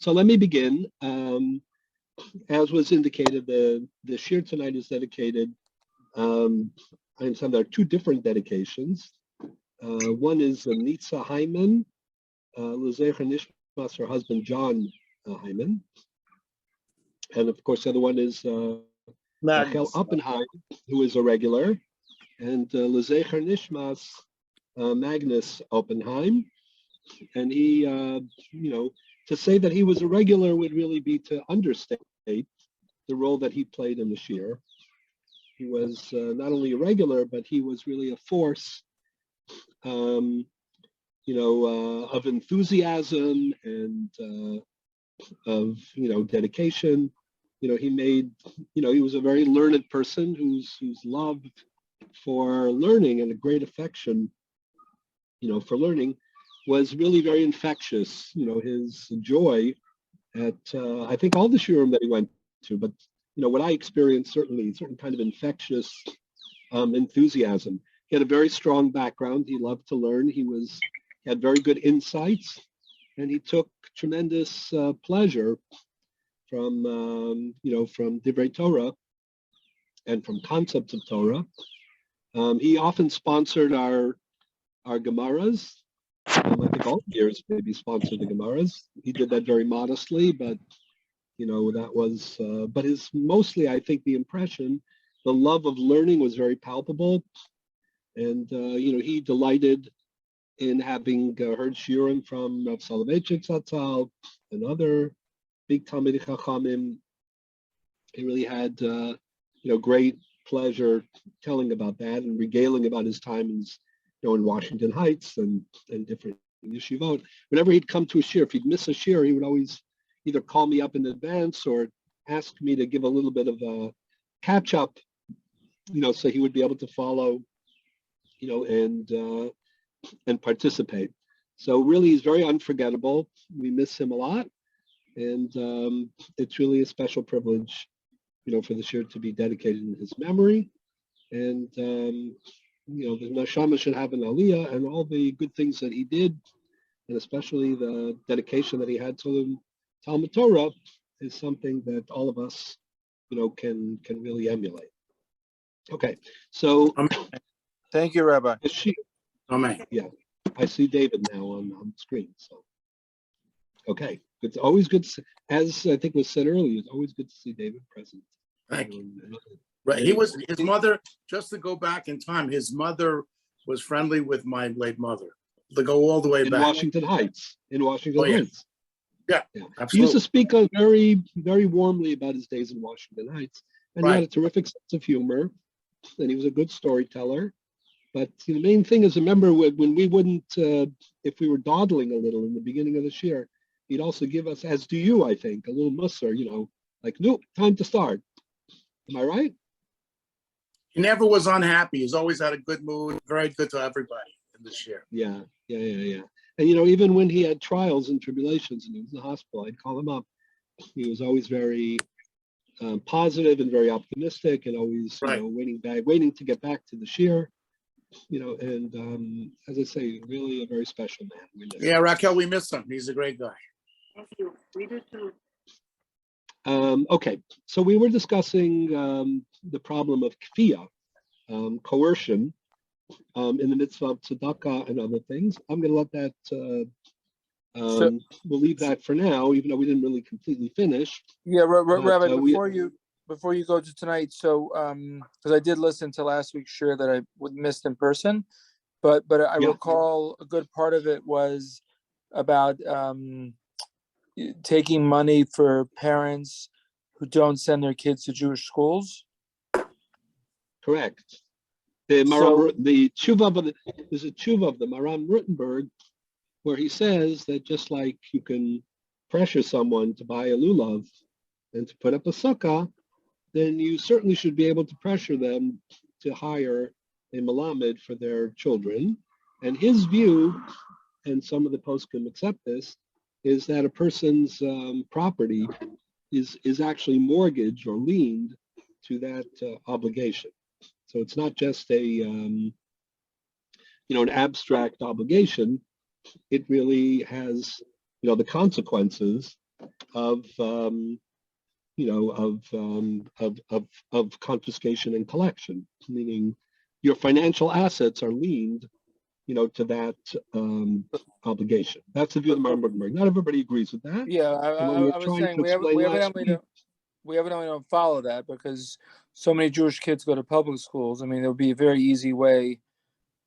So let me begin. As was indicated, the shir tonight is dedicated. I understand there are two different dedications. One is Nitza Hyman, L'zecher Nishmas, her husband John Hyman, and of course the other one is Rachel Oppenheim, who is a regular, and L'zecher Nishmas Magnus Oppenheim, and he, to say that he was a regular would really be to understate the role that he played in the shir. He was not only a regular, but he was really a force, of enthusiasm and of dedication. He made, he was a very learned person whose love for learning and a great affection, for learning was really very infectious. His joy at I think all the shiurim that he went to, but what I experienced, certainly certain kind of infectious enthusiasm. He had a very strong background. He loved to learn. He had very good insights, and he took tremendous pleasure from from Divrei Torah and from concepts of Torah. He often sponsored our Gemaras. I think all years maybe sponsored the Gemaras. He did that very modestly, but that was, but his mostly, I think, the impression, the love of learning was very palpable. And, he delighted in having heard shiurim from Rav Soloveitchik Zatzal and other big Talmidei Chachamim. He really had, great pleasure telling about that and regaling about his time in Washington Heights and different yeshivot. Whenever he'd come to a shir, if he'd miss a shir, he would always either call me up in advance or ask me to give a little bit of a catch up, so he would be able to follow, and participate. So really, he's very unforgettable. We miss him a lot, and it's really a special privilege, for the shir to be dedicated in his memory, and the neshama should have an aliyah, and all the good things that he did, and especially the dedication that he had to the Talmud Torah is something that all of us, can really emulate. Okay, so thank you, Rabbi. Amen. Yeah, I see David now on the screen. So, okay, it's always good. As I think was said earlier, it's always good to see David present. Thank you. Right, his mother. Just to go back in time, his mother was friendly with my late mother. To go all the way back. In Washington Heights. Heights. Yeah, absolutely. He used to speak very, very warmly about his days in Washington Heights, and he had a terrific sense of humor, and he was a good storyteller. But the main thing is, remember when we wouldn't, if we were dawdling a little in the beginning of the shir, he'd also give us, as do you, I think, a little musser, like, no, time to start. Am I right? He never was unhappy. He's always had a good mood, very good to everybody in the shir. Yeah. And even when he had trials and tribulations and he was in the hospital, I'd call him up. He was always very positive and very optimistic, and always waiting to get back to the shir. And as I say, really a very special man. Yeah, Raquel, we miss him. He's a great guy. Thank you. We do too. Okay, so we were discussing the problem of kfiyah, coercion, in the mitzvah of tzedakah and other things. I'm going to let that, we'll leave that for now, even though we didn't really completely finish. Yeah, Rabbi, before you go to tonight, so because I did listen to last week's shir that I missed in person, but I recall a good part of it was about taking money for parents who don't send their kids to Jewish schools. Correct. There's a tshuva of the Maram Rutenberg, where he says that just like you can pressure someone to buy a lulav and to put up a sukkah, then you certainly should be able to pressure them to hire a melamed for their children. And his view, and some of the poskim accept this, is that a person's property is actually mortgaged or liened to that obligation. So it's not just an abstract obligation. It really has, the consequences of confiscation and collection, meaning your financial assets are liened, to that obligation. That's the view of the Maram. Not everybody agrees with that. Yeah, And when we were I was trying saying to explain last week, we evidently don't follow that because so many Jewish kids go to public schools. I mean, it would be a very easy way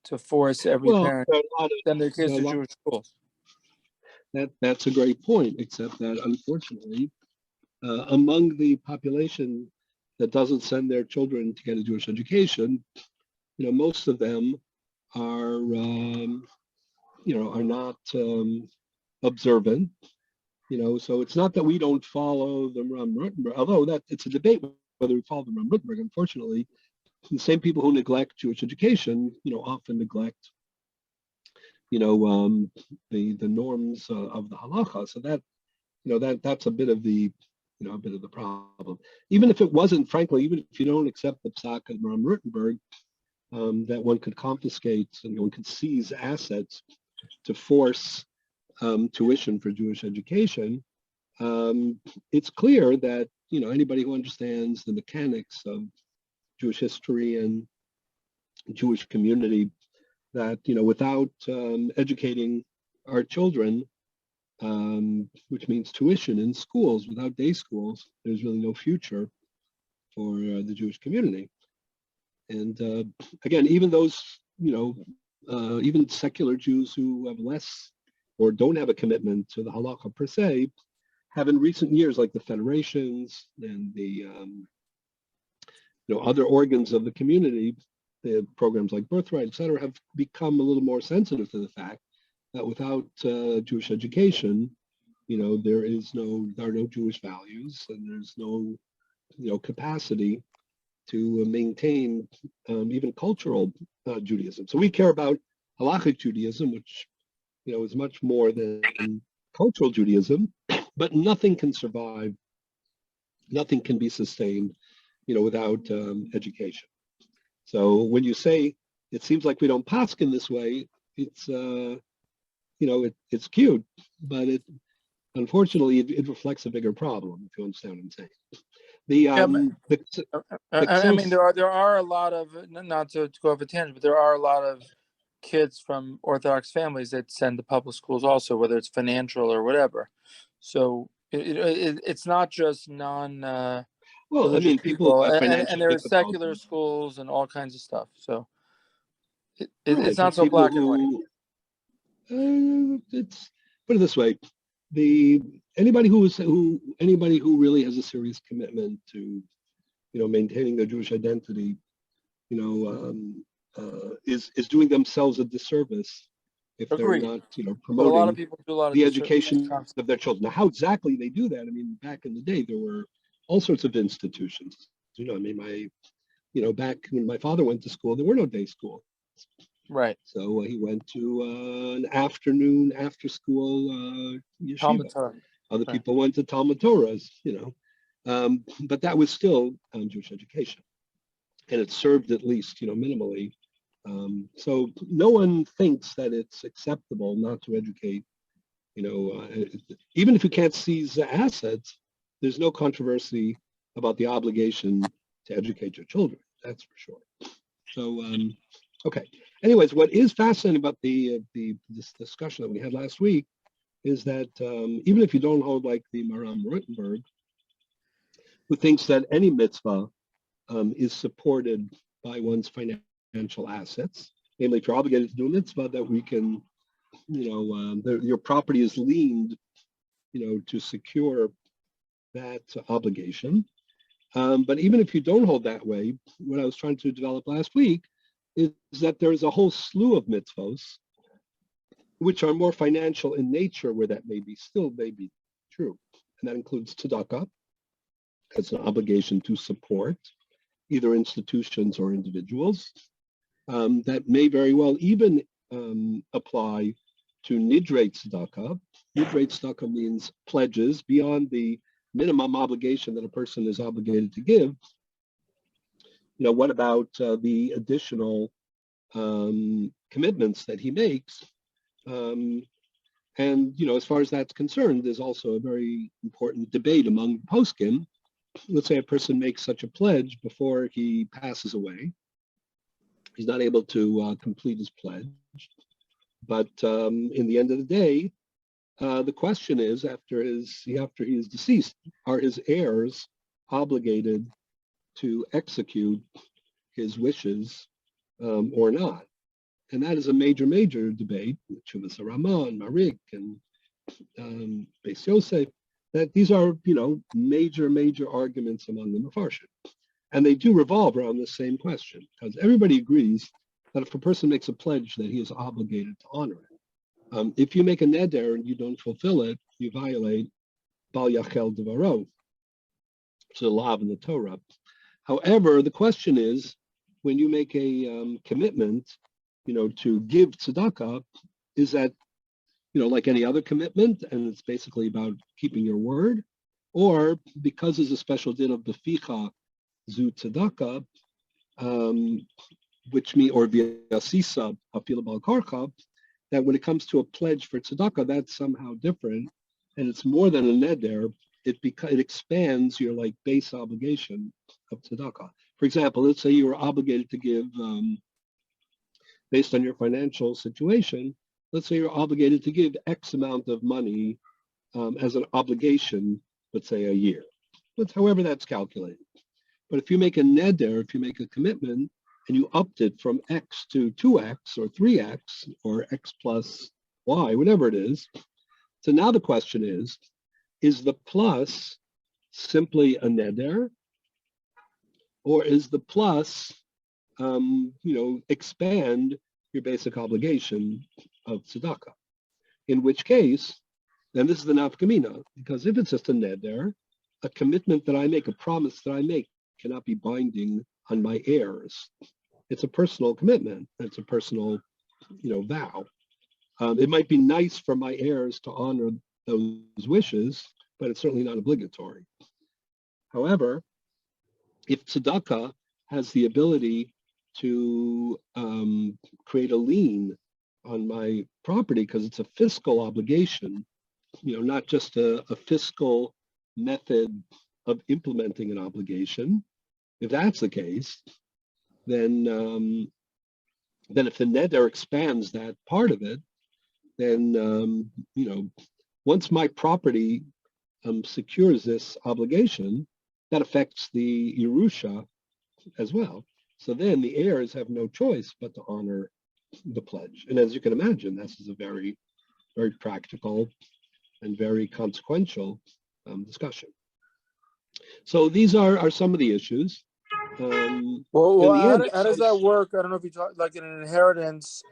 to force every parent to send their kids to Jewish schools. That's a great point, except that unfortunately, among the population that doesn't send their children to get a Jewish education, most of them are, are not observant. So it's not that we don't follow the Ram-Rutenberg, although that it's a debate whether we follow the Ram-Rutenberg. Unfortunately, the same people who neglect Jewish education, often neglect, the norms of the halacha. So that, that's a bit of the, problem. Even if it wasn't, frankly, even if you don't accept the psak of Ram-Rutenberg, that one could confiscate and one could seize assets to force tuition for Jewish education, it's clear that anybody who understands the mechanics of Jewish history and Jewish community, that without educating our children, which means tuition in schools, without day schools, there's really no future for the Jewish community. And again, even those, even secular Jews who have less or don't have a commitment to the halakha per se, have in recent years, like the federations and the other organs of the community, the programs like Birthright, et cetera, have become a little more sensitive to the fact that without Jewish education, there are no Jewish values, and there's no, capacity to maintain even cultural Judaism. So we care about halachic Judaism, which is much more than cultural Judaism, but nothing can survive, nothing can be sustained, without education. So when you say it seems like we don't paskin this way, it's it's cute, but unfortunately it reflects a bigger problem, if you understand what I'm saying. I mean, there are a lot of, not to go off a tangent, but there are a lot of kids from Orthodox families that send to public schools also, whether it's financial or whatever. So it's not just well, I mean, people and there are secular schools and all kinds of stuff. So it's not so black and white. It's, put it this way: anybody who really has a serious commitment to, maintaining their Jewish identity, is doing themselves a disservice if they're not, promoting a lot of people do a lot of the education of their children. Now, how exactly they do that? I mean, back in the day, there were all sorts of institutions. I mean, back when my father went to school, there were no day schools. Right. So he went to an afternoon after school yeshiva. Other people went to Talmud Torahs, but that was still Jewish education, and it served at least, minimally. So no one thinks that it's acceptable not to educate. Even if you can't seize assets, there's no controversy about the obligation to educate your children. That's for sure. So okay. Anyways, what is fascinating about this discussion that we had last week is that even if you don't hold like the Maram Rutenberg, who thinks that any mitzvah is supported by one's financial assets, namely if you're obligated to do a mitzvah, that we can, your property is liened, to secure that obligation. But even if you don't hold that way, what I was trying to develop last week is that there's a whole slew of mitzvos which are more financial in nature, where that still may be true. And that includes tzedakah as an obligation to support either institutions or individuals. That may very well even apply to nidrei tzedakah. Nidrei tzedakah means pledges beyond the minimum obligation that a person is obligated to give. What about the additional commitments that he makes? And And, as far as that's concerned, there's also a very important debate among poskim. Let's say a person makes such a pledge before he passes away. He's not able to complete his pledge. But in the end of the day, the question is, after he is deceased, are his heirs obligated to execute his wishes or not? And that is a major, major debate. Chuvas Rama and Marik and Beis Yosef. That these are, major, major arguments among the Mefarshim. And they do revolve around the same question, because everybody agrees that if a person makes a pledge that he is obligated to honor it. If you make a neder and you don't fulfill it, you violate Bal Yachel Devaro, it's a law in the Torah. However, the question is, when you make a commitment, to give tzedakah, is that, like any other commitment, and it's basically about keeping your word, or because there's a special din of beficha zu tzedakah, which means, or v'yasisa afil bal karcha, that when it comes to a pledge for tzedakah, that's somehow different, and it's more than a neder. It expands your base obligation of tzedakah. For example, let's say you were obligated to give, based on your financial situation, let's say you're obligated to give X amount of money as an obligation, let's say a year. However that's calculated. But if you make a neder, if you make a commitment, and you upped it from X to 2X or 3X or X plus Y, whatever it is, so now the question is the plus simply a neder, or is the plus, expand your basic obligation of tzedakah? In which case, then this is the nafkamina, because if it's just a neder, a commitment that I make, a promise that I make, cannot be binding on my heirs. It's a personal commitment. It's a personal, vow. It might be nice for my heirs to honor those wishes, but it's certainly not obligatory. However, if tzedakah has the ability to create a lien on my property because it's a fiscal obligation, not just a fiscal method of implementing an obligation. If that's the case, then if the neder expands that part of it, then once my property secures this obligation, that affects the Yerusha as well. So then the heirs have no choice but to honor the pledge. And as you can imagine, this is a very, very practical and very consequential discussion. So these are some of the issues. How does that work? I don't know if you talk like in an inheritance.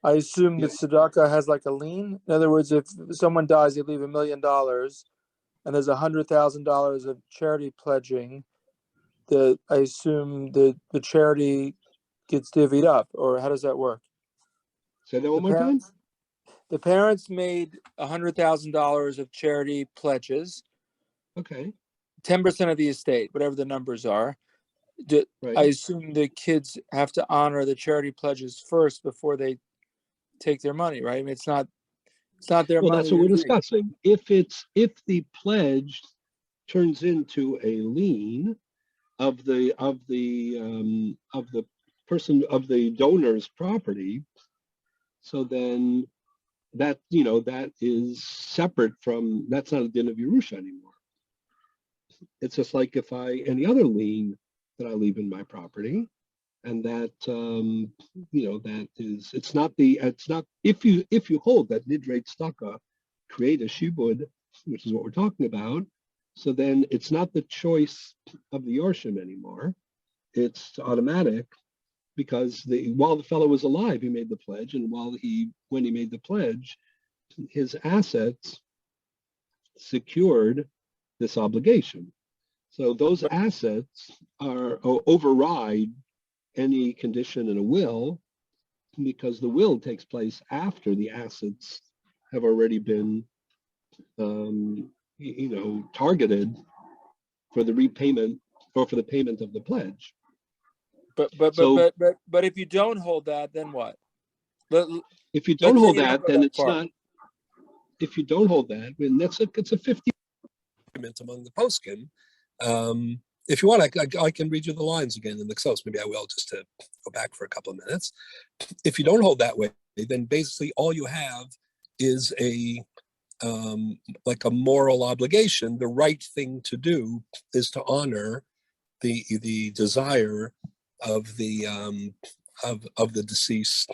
I assume that tzedakah has a lien. In other words, if someone dies, they leave $1 million, and there's $100,000 of charity pledging. I assume the charity gets divvied up, or how does that work? Say that one more time. The parents made $100,000 of charity pledges. Okay. 10% of the estate, whatever the numbers are. Right. I assume the kids have to honor the charity pledges first before they take their money, right? I mean, it's not their money. Well, that's what we're discussing. If the pledge turns into a lien of the person, of the donor's property, so then that that is separate from, that's not a din of Yerusha anymore. It's just like if any other lien that I leave in my property, and that that is, it's not if you hold that nidrei tzedakah create a shibud, which is what we're talking about, so then it's not the choice of the yorshim anymore. It's automatic, because while the fellow was alive, he made the pledge, and when he made the pledge, his assets secured this obligation. So those assets override any condition in a will, because the will takes place after the assets have already been, targeted for the repayment or for the payment of the pledge. But if you don't hold that, then what? If you don't hold that, then it's not. if you don't hold that, and it's a 50 argument among the poskim. If you want, I can read you the lines again in the Ksos. Maybe I will, just to go back for a couple of minutes. If you don't hold that way, then basically all you have is like a moral obligation. The right thing to do is to honor the desire of the deceased,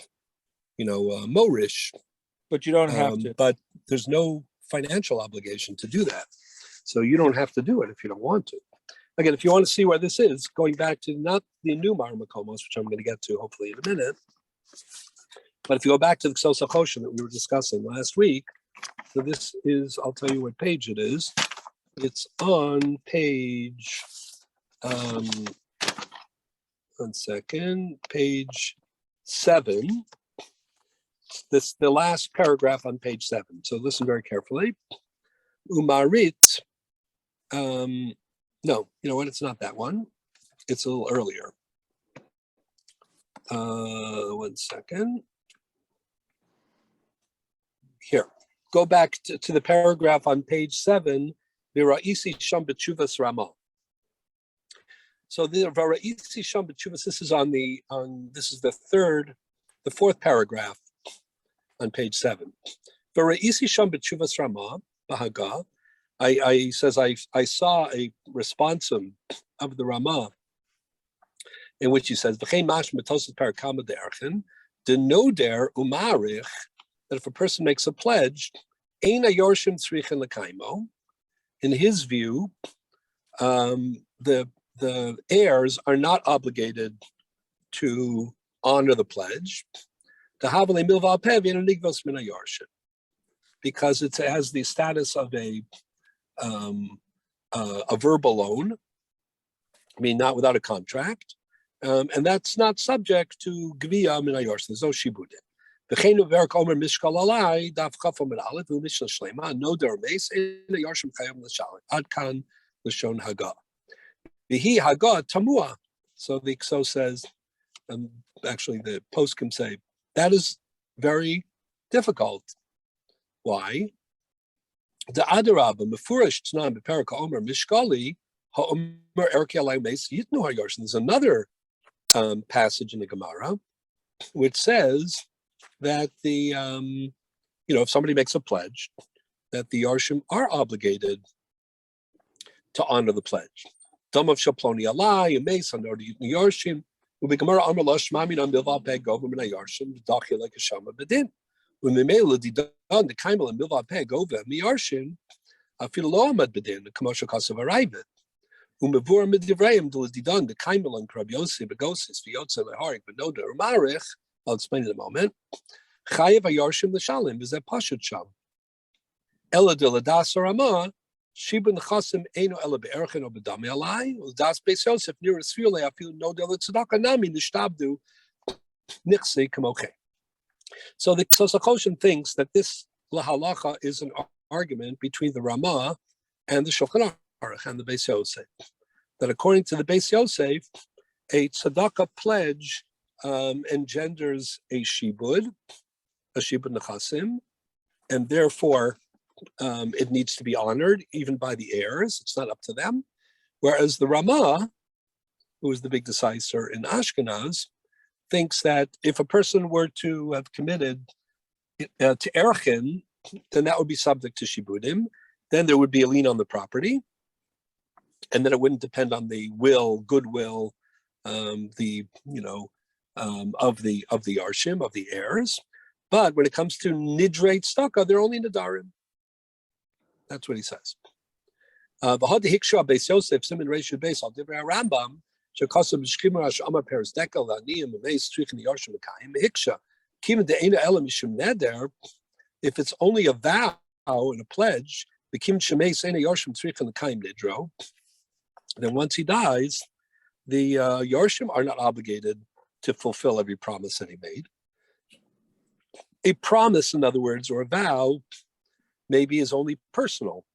Morish. But you don't have to. But there's no financial obligation to do that. So you don't have to do it if you don't want to. Again, if you want to see where this is, going back to not the new Mar Makomos, which I'm going to get to hopefully in a minute, but if you go back to the Ksos HaChoshen that we were discussing last week, so this is, I'll tell you what page it is. It's on page, one second, page 7. The last paragraph on page 7. So listen very carefully. Umarit, no, you know what? It's not that one. It's a little earlier. One second. Here, go back to the paragraph on page 7. V'ra'isi sham b'tshuvas Ramah. So the V'ra'isi sham b'tshuvas. This is this is the fourth paragraph on page 7. V'ra'isi sham b'tshuvas Ramah b'haga. I says I saw a responsum of the Ramah in which he says v'chein mash metosis parakama de'erchen denoder umarich, that if a person makes a pledge, eina yorshim tzrichen l'kaimo. In his view, the heirs are not obligated to honor the pledge, because it has the status of a verbal loan, I mean, not without a contract, and that's not subject to gviya min hayorshim. There's no shibudim. V'chein uverk omer mishkal alai daf chaf omer aleph u'mishna shlema no dermeis in hayorshim chayim l'shalim ad kan l'shon haga. V'hi haga tamua. So the Kso says, actually the poskim say, that is very difficult. Why? The adarabah mefurish t'nam beperka omer mishkali ha'omer erki alai meis yitnu hayorshim. There's another passage in the Gemara which says that if somebody makes a pledge, that the Yarshim are obligated to honor the pledge. Damav shaploni alai, meis honor the Yarshim. The Gemara amar losh mamin on bilval peg over min Yarshim dachi like a shama bedin. When the male didan the kaimel and bilval peg over mi Yarshim, afil lo amad bedin the commercial cost of arrival. Umevur midivrayim do didan the kaimel and krab yosef begosis v'yotze leharik benoda umarich. I'll explain in a moment. Chayev haYarshim l'shalim is a pashut sham. Ela de ladas Ramah shibun chasim eino ela be'erchen o bedami alai ladas beis Yosef near esfiule afil no de tzedakah nami nishtabdu nichse kamoche. So the Ksos HaChoshen thinks that this lahalacha is an argument between the Ramah and the Shulchan Aruch and the Beis Yosef. That according to the Beis Yosef, a tzedakah pledge engenders a shibud nechasim, and therefore it needs to be honored even by the heirs. It's not up to them. Whereas the Ramah, who is the big decisor in Ashkenaz, thinks that if a person were to have committed to erchin, then that would be subject to shibudim. Then there would be a lien on the property, and then it wouldn't depend on the goodwill, of the Yarshim, of the heirs. But when it comes to Nidrei Tzedakah, they're only Nadarim. That's what he says. V'had hiksha Beis Yosef simin reishu beis al divrei Rambam shekasam b'shkimer hashama peres dekel v'aniyim v'meis tzrichin Yarshim l'kayim hiksha kimin de'ena ela mishum neder. If it's only a vow and a pledge, the kimin shemeis ena Yarshim tzrichin l'kayim nidro, then once he dies, the Yarshim are not obligated to fulfill every promise that he made. A promise, in other words, or a vow, maybe is only personal,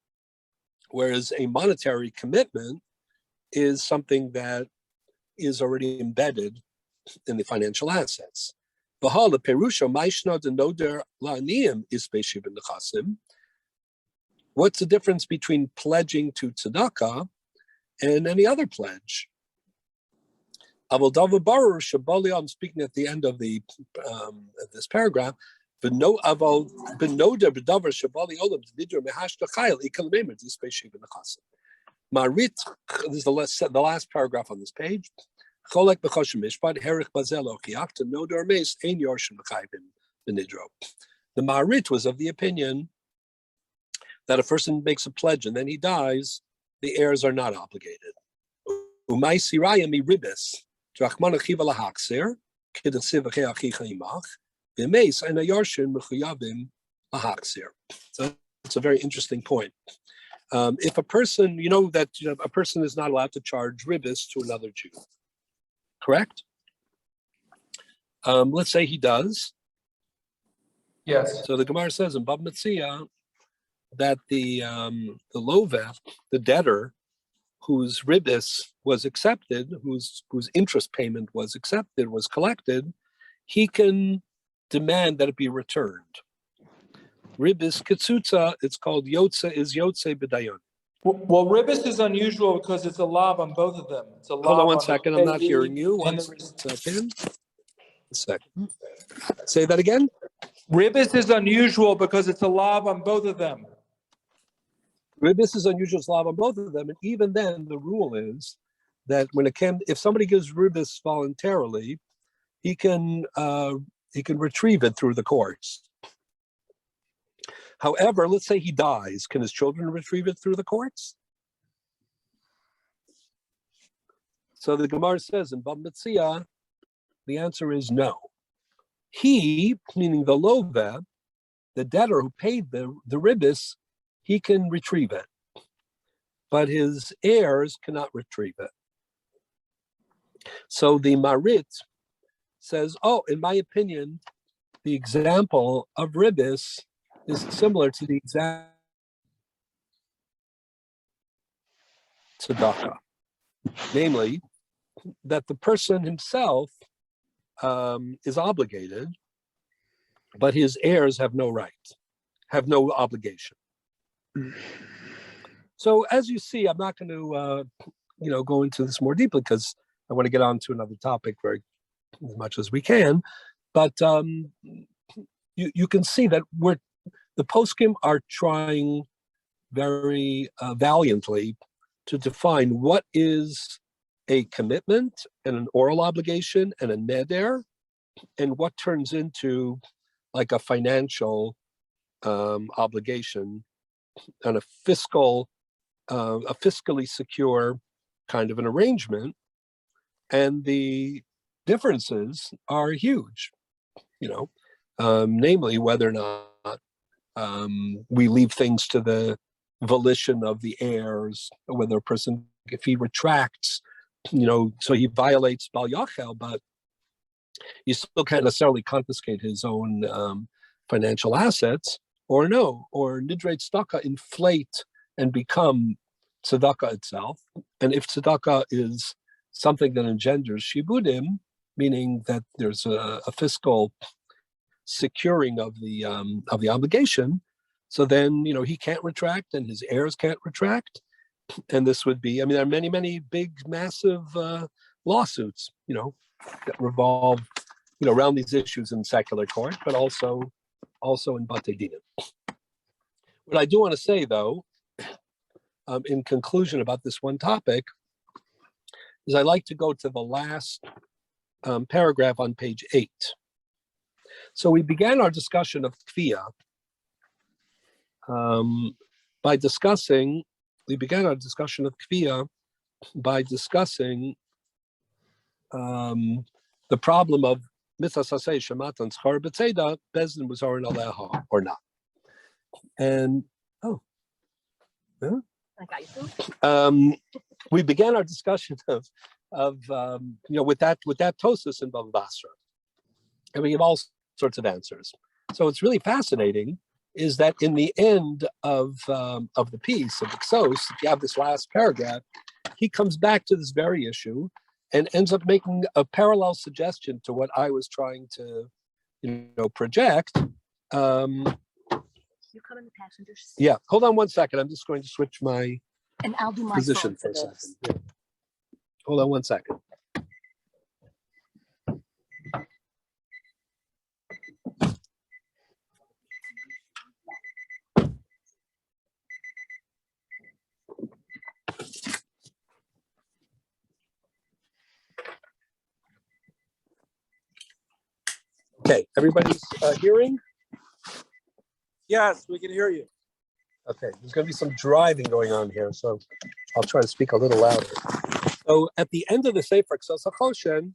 whereas a monetary commitment is something that is already embedded in the financial assets. V'hala perusha ma'ishna denoder la'aniyim is beishib nechasim. What's the difference between pledging to tzedakah and any other pledge? I'm speaking at the end of this paragraph. Marit, this is the last paragraph on this page. The Marit was of the opinion that a person makes a pledge and then he dies, the heirs are not obligated. So it's a very interesting point. If a person, a person is not allowed to charge ribis to another Jew, correct? Let's say he does. Yes. So the Gemara says in Bab Metzia that the loveh, the debtor, whose ribis was accepted, whose interest payment was accepted, was collected, he can demand that it be returned. Ribis kitsutza, it's called yotze b'dayon. Well, ribis is unusual because it's a lav on both of them. It's a lav. Hold on one second, I'm not hearing you. One second. Say that again. Ribis is unusual because it's a lav on both of them. Ribis is unusual slav on both of them, and even then, the rule is that if somebody gives ribis voluntarily, he can retrieve it through the courts. However, let's say he dies, can his children retrieve it through the courts? So the Gemara says in Bab Metzia, the answer is no. He, meaning the loveh, the debtor who paid the ribis, he can retrieve it, but his heirs cannot retrieve it. So the Marit says, in my opinion, the example of ribis is similar to the example of tzedakah, namely that the person himself is obligated, but his heirs have no right, have no obligation. So as you see, I'm not going to, go into this more deeply because I want to get on to another topic very as much as we can. But you can see that the poskim are trying very valiantly to define what is a commitment and an oral obligation and a neder, and what turns into like a financial obligation and a fiscally secure kind of an arrangement, and the differences are huge. Namely whether or not we leave things to the volition of the heirs, whether a person, if he retracts, so he violates Bal Yachel, but you still can't necessarily confiscate his own financial assets. Or no, or nidrei tzedakah inflate and become tzedakah itself. And if tzedakah is something that engenders shibudim, meaning that there's a fiscal securing of the obligation, so then he can't retract and his heirs can't retract, and this would be. There are many, many big, massive lawsuits, that revolve, around these issues in secular court, but also in Batei Dinim. What I do want to say, though, in conclusion about this one topic, is I like to go to the last paragraph on page 8. So we began our discussion of kfiyah by discussing the problem of mitzvah shematan schar b'tzeda, bezdin was orin aleha or not. And we began our discussion of with that Tosus in Bava Basra, and we give all sorts of answers. So it's really fascinating is that in the end of the piece of Exos, if you have this last paragraph, he comes back to this very issue and ends up making a parallel suggestion to what I was trying to project. You come in the passenger seat. Yeah, hold on one second. I'm just going to switch my And I'll do my position for a second. Yeah. Hold on one second. Okay, everybody's hearing? Yes, we can hear you. Okay, there's going to be some driving going on here, so I'll try to speak a little louder. So at the end of the Sefer Ksos HaChoshen,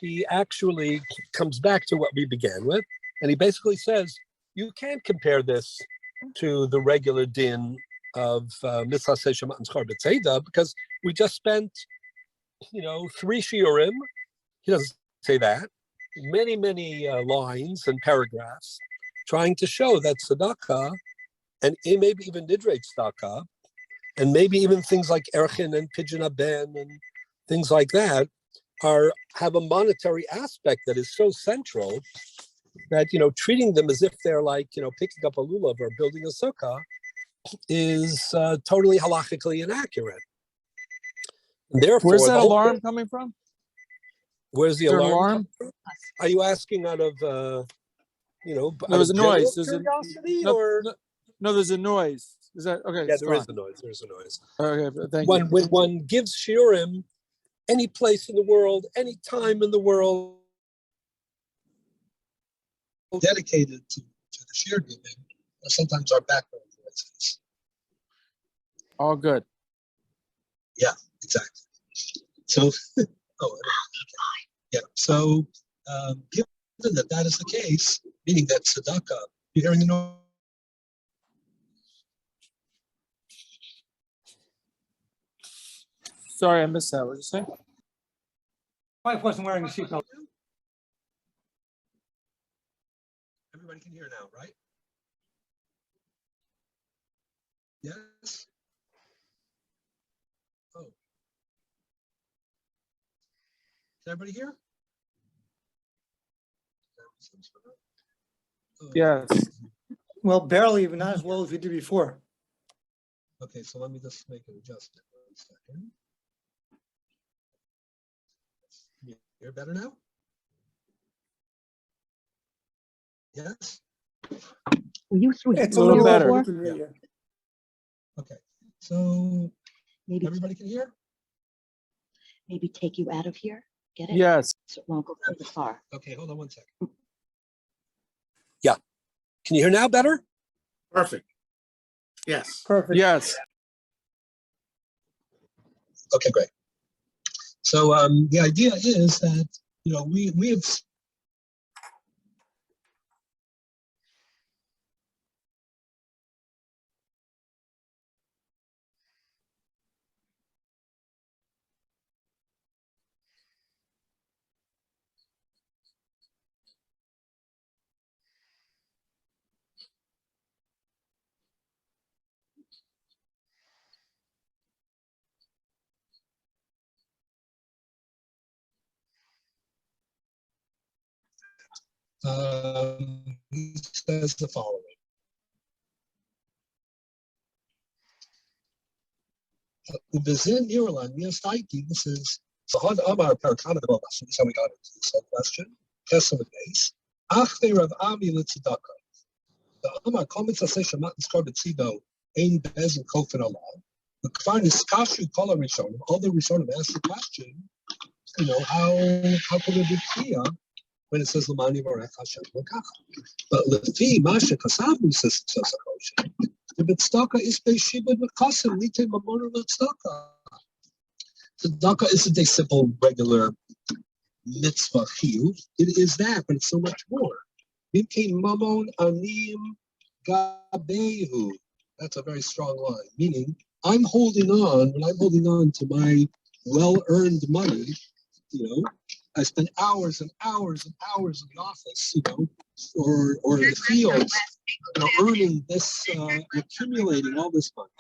he actually comes back to what we began with, and he basically says, you can't compare this to the regular din of Mitzvah Seishem Matan Schar B'Tzeda, because we just spent, 3 shiurim. He doesn't say that. Many lines and paragraphs trying to show that tzedakah, and maybe even nidrei tzedakah, and maybe even things like erchin and pidyon haben and things like that have a monetary aspect that is so central that treating them as if they're like picking up a lulav or building a sukkah is totally halachically inaccurate. And therefore, where's that alarm coming from? Where's the alarm? Are you asking out of there was a noise. There's curiosity, no, there's a noise. Is that okay? Yes, there is a noise. There's a noise. Okay, thank you. When one gives shiurim, any place in the world, any time in the world, dedicated to the shiur giving, sometimes our background voices. All good. Yeah, exactly. So, yeah. So, given that is the case, meaning that tzedakah, you're hearing the noise. Sorry, I missed that. What did you say? Wife wasn't wearing a seatbelt. Everybody can hear now, right? Yes. Oh. Is everybody here? Oh. Yes. Well, barely, even not as well as we did before. Okay, so let me just make an adjustment. 1 second. You hear better now? Yes? Were you through It's a little better. before? Yeah. Okay, so Maybe everybody can hear? take you out of here. Get it? Yes. So it won't go through the car. Okay, hold on 1 second. Yeah. Can you hear now better? Perfect. Yes. Perfect. Yes. Okay, great. So the idea is that, we have he says the following. This is so hard Amar Parakana. This is how we got into this whole question. Kesem base. Achte Rav Ami Litzedakah. The Amar comments say Shemat Niskar B'Tzido Ein Bez and Kofin Allah. The Kfar Niskashu Kol HaRishonim. All the Rishonim asked the question. How can there be Kriya when it says Lamani Varech Hashem L'Kacha? But Lefi Masha Kasavu says Tzosakosha. The B'Tzedakah is Be'Shibud V'Kasim Nite Mamonu L'Tzedakah. Tzedakah isn't a simple regular mitzvah chiyuv. It is that, but it's so much more. Mimkein mamon anim gabehu. That's a very strong line. Meaning, when I'm holding on to my well-earned money, I spend hours and hours and hours in the office, or in the fields, earning this, accumulating all this money.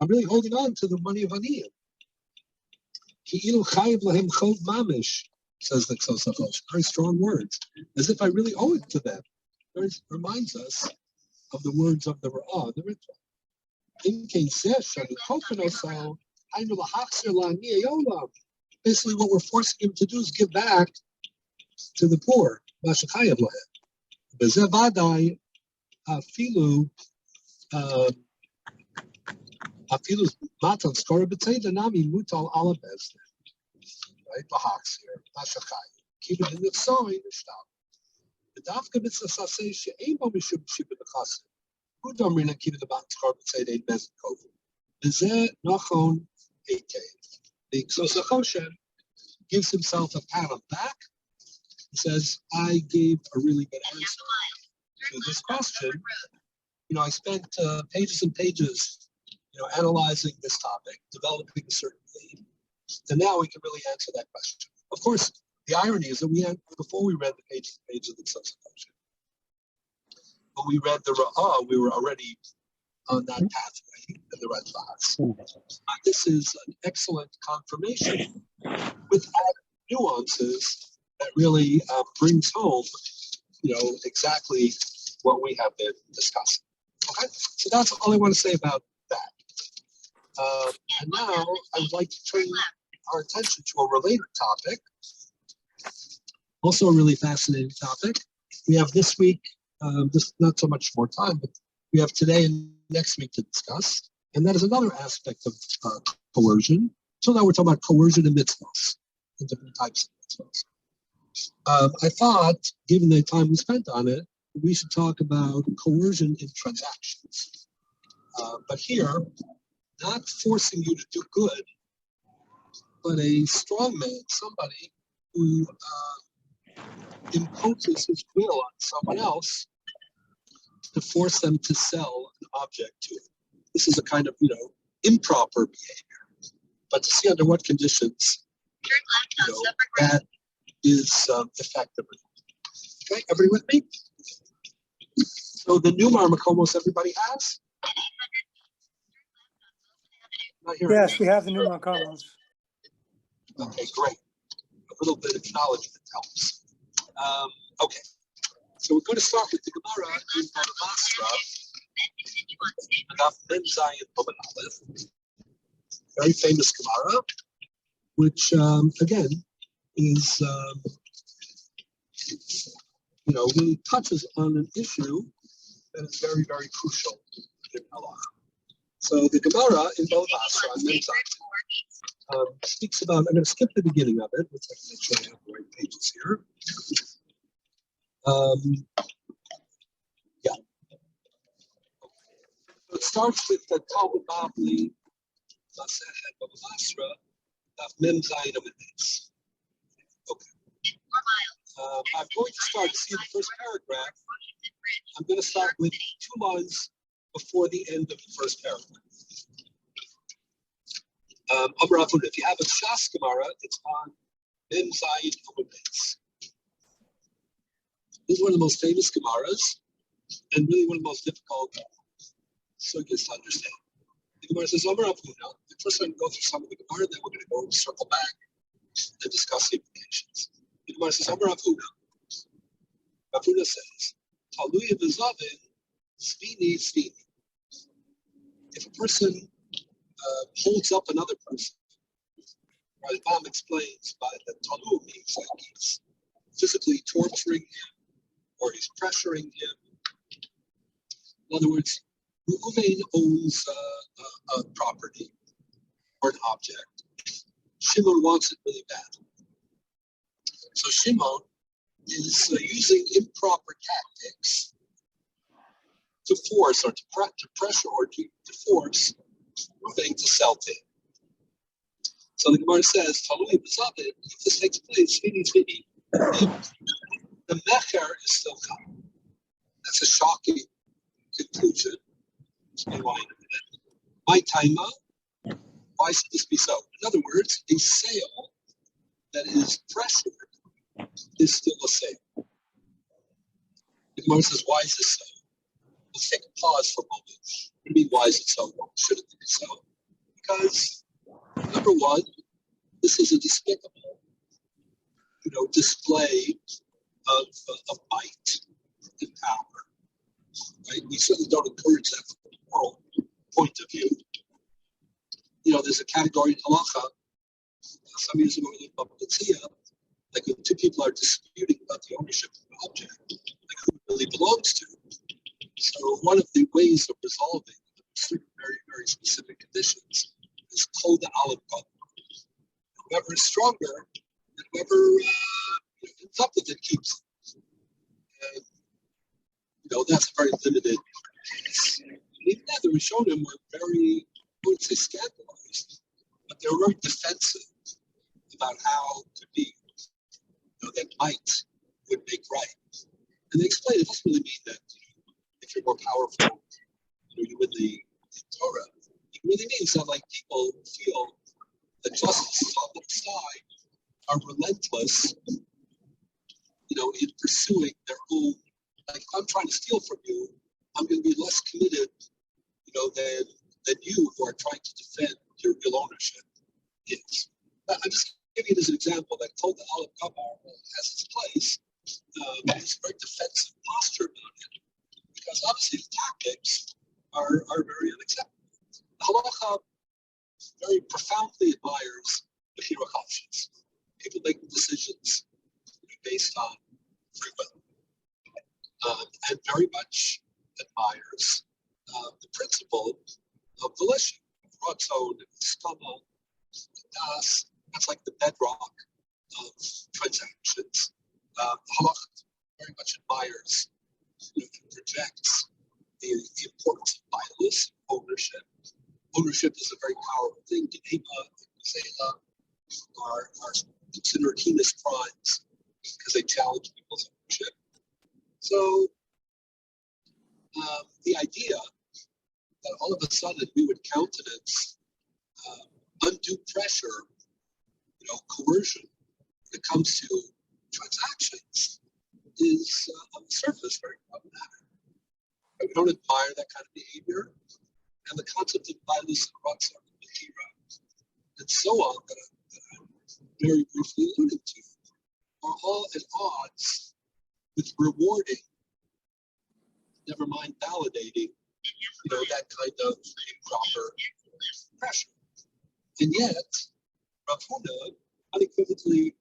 I'm really holding on to the money of aniyim. Ki'ilu chayiv lahem chov mamish, says the Ksos HaChoshen. Very strong words, as if I really owe it to them. It reminds us of the words of the Ra'ah, the ritual. Basically, what we're forcing him to do is give back to the poor. Right? Keep it in the sign. The Dafka mitzvah say she ain't no mishum shibud b'chasim. Who don't mean to keep the mountains carbon say they bezin kovu. Is that nachon eitev? The Ksos HaChoshen gives himself a pat on the back. He says, "I gave a really good answer to this question. You know, I spent pages and pages, analyzing this topic, developing a certain theme, and now we can really answer that question." Of course, the irony is that before we read the pages and pages of the Ksos HaChoshen, when we read the Ra'ah, we were already on that pathway in the red class. This is an excellent confirmation with added nuances that really brings home, exactly what we have been discussing. Okay, so that's all I want to say about that. And now I would like to turn our attention to a related topic, also a really fascinating topic. We have this week, just not so much more time, but we have today and next week to discuss, and that is another aspect of coercion. So now we're talking about coercion and mitzvahs, and different types of mitzvahs. I thought, given the time we spent on it, we should talk about coercion in transactions. But here, not forcing you to do good, but a strong man, somebody who imposes his will on someone else to force them to sell an object to him. This is a kind of, improper behavior. But to see under what conditions, that is effective. Okay, everybody with me? So the new marmuk almost everybody has? Yes, we have the new Makamos. Okay, great. A little bit of acknowledgement helps. Okay, so we're going to start with the Gemara in Basra, about Ben Zion Boban Aleph. Very famous Gemara, which again is really touches on an issue that is very, very crucial in Allah. So the Gemara in Basra on Ben Zion speaks about. I'm going to skip the beginning of it. Let's make sure I have the right pages here. Yeah. So it starts with the Talmud Bavli Masehet Baba Basra of Mem Zayin Amidis. Okay. I'm going to start to see the first paragraph. I'm going to start with 2 lines before the end of the first paragraph. If you have a Shas Gemara, it's on Mem Zayin Amidis. This is one of the most famous Gemaras, and really one of the most difficult sugyas to understand. The Gemara says, First, I'm going to go through some of the Gemara, then we're going to go circle back and discuss the implications. The Gemara says, Rafuna says, Taluya v'zavin, svini, svini. If a person holds up another person, Rambam explains by the talu means that he's physically torturing him, or he's pressuring him. In other words, Reuven owns a property or an object. Shimon wants it really bad. So Shimon is using improper tactics to force or to pressure or to force Reuven to sell to him. So the Gemara says, Talui b'zavin, if this takes place, svini, the mecher is still coming. That's a shocking conclusion. My taima, why should this be so? In other words, a sale that is pressured is still a sale. The Gemara says, why is this so? Let's take a pause for a moment. What do you mean, why is it so? Should it be so? Because, number one, this is a despicable, display of might and power. right? We certainly don't encourage that from a moral point of view. There's a category in halacha. Some years ago, we looked up Mitzvah, like when two people are disputing about the ownership of an object, like who it really belongs to. So one of the ways of resolving certain very, very specific conditions is kol da'alav gadol. Whoever is stronger, and whoever ends up with it keeps it. And, that's a very limited case. And even that, the Rishonim were very, I wouldn't say scandalized, but they were very defensive about how to be, that might would make right. And they explained it doesn't really mean that if you're more powerful, you win the Torah. It really means that like people feel that justice on their side are relentless, in pursuing their own. Like if I'm trying to steal from you, I'm going to be less committed, than you who are trying to defend your real ownership is. I'm just giving it as an example that Kol Da'alav Gadol has its place. There's a very defensive posture about it because obviously the tactics are very unacceptable. The halacha very profoundly admires the hero options. People making decisions based on free will, and very much admires the principle of volition, ratzon, skama, das. That's like the bedrock of transactions. The halacha very much admires, and projects the importance of bias, ownership. Ownership is a very powerful thing. Geneva and Zela are considered heinous crimes because they challenge people's ownership. So the idea that all of a sudden we would countenance undue pressure, coercion when it comes to transactions is on the surface very problematic. We don't admire that kind of behavior. And the concept of bias and ratzon and mechira and so on that I'm very briefly alluded to are all at odds with rewarding, never mind validating, that kind of improper pressure. And yet, Rav Huna unequivocally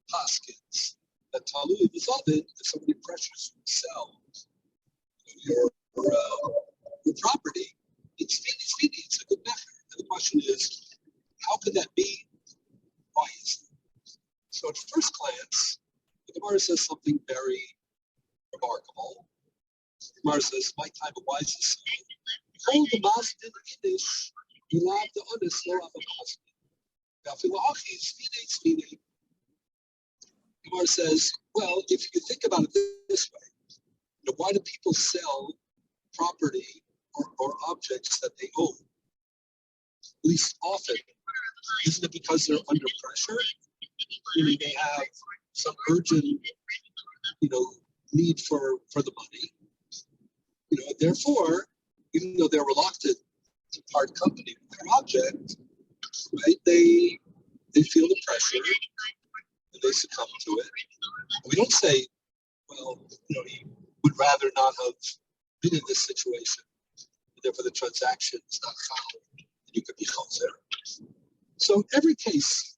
poskins that Talmud is of it if somebody pressures you to sell your property. It's feeding, it's a good method. And the question is, how could that be? Why is it? So at first glance, the Gemara says something very remarkable. The Gemara says, my time of wise is hold the mastin Kiddush, you love the honest law of a mastin. The Gemara says, well, if you think about it this way, why do people sell property or objects that they own? At least often, isn't it because they're under pressure? Meaning they have some urgent, need for the money. Therefore, even though they're reluctant to part company with their object, right? They feel the pressure and they succumb to it. We don't say, well, he would rather not have been in this situation. Therefore, the transaction is not found. You could be chazer. So every case,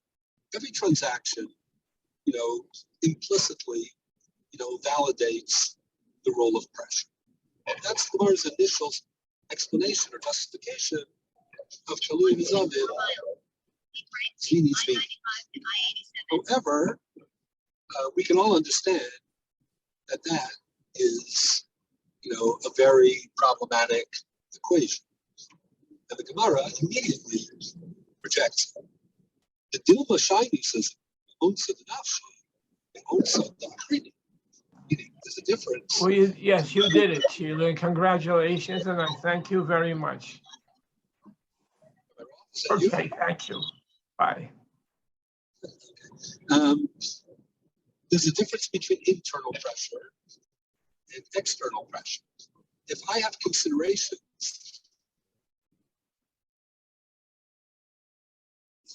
every transaction, implicitly, validates the role of pressure. And that's the Gemara's initial explanation or justification of Talmud Zavid. However, we can all understand that is, a very problematic equation. And the Gemara immediately rejects it. The Dilma Shiny says, Onsa the Nafshi, Onsa the Akrini. There's a difference. Well, yes, you did it, Sheila, and congratulations, and I thank you very much. Okay, thank you. Bye. There's a difference between internal pressure and external pressure. If I have considerations,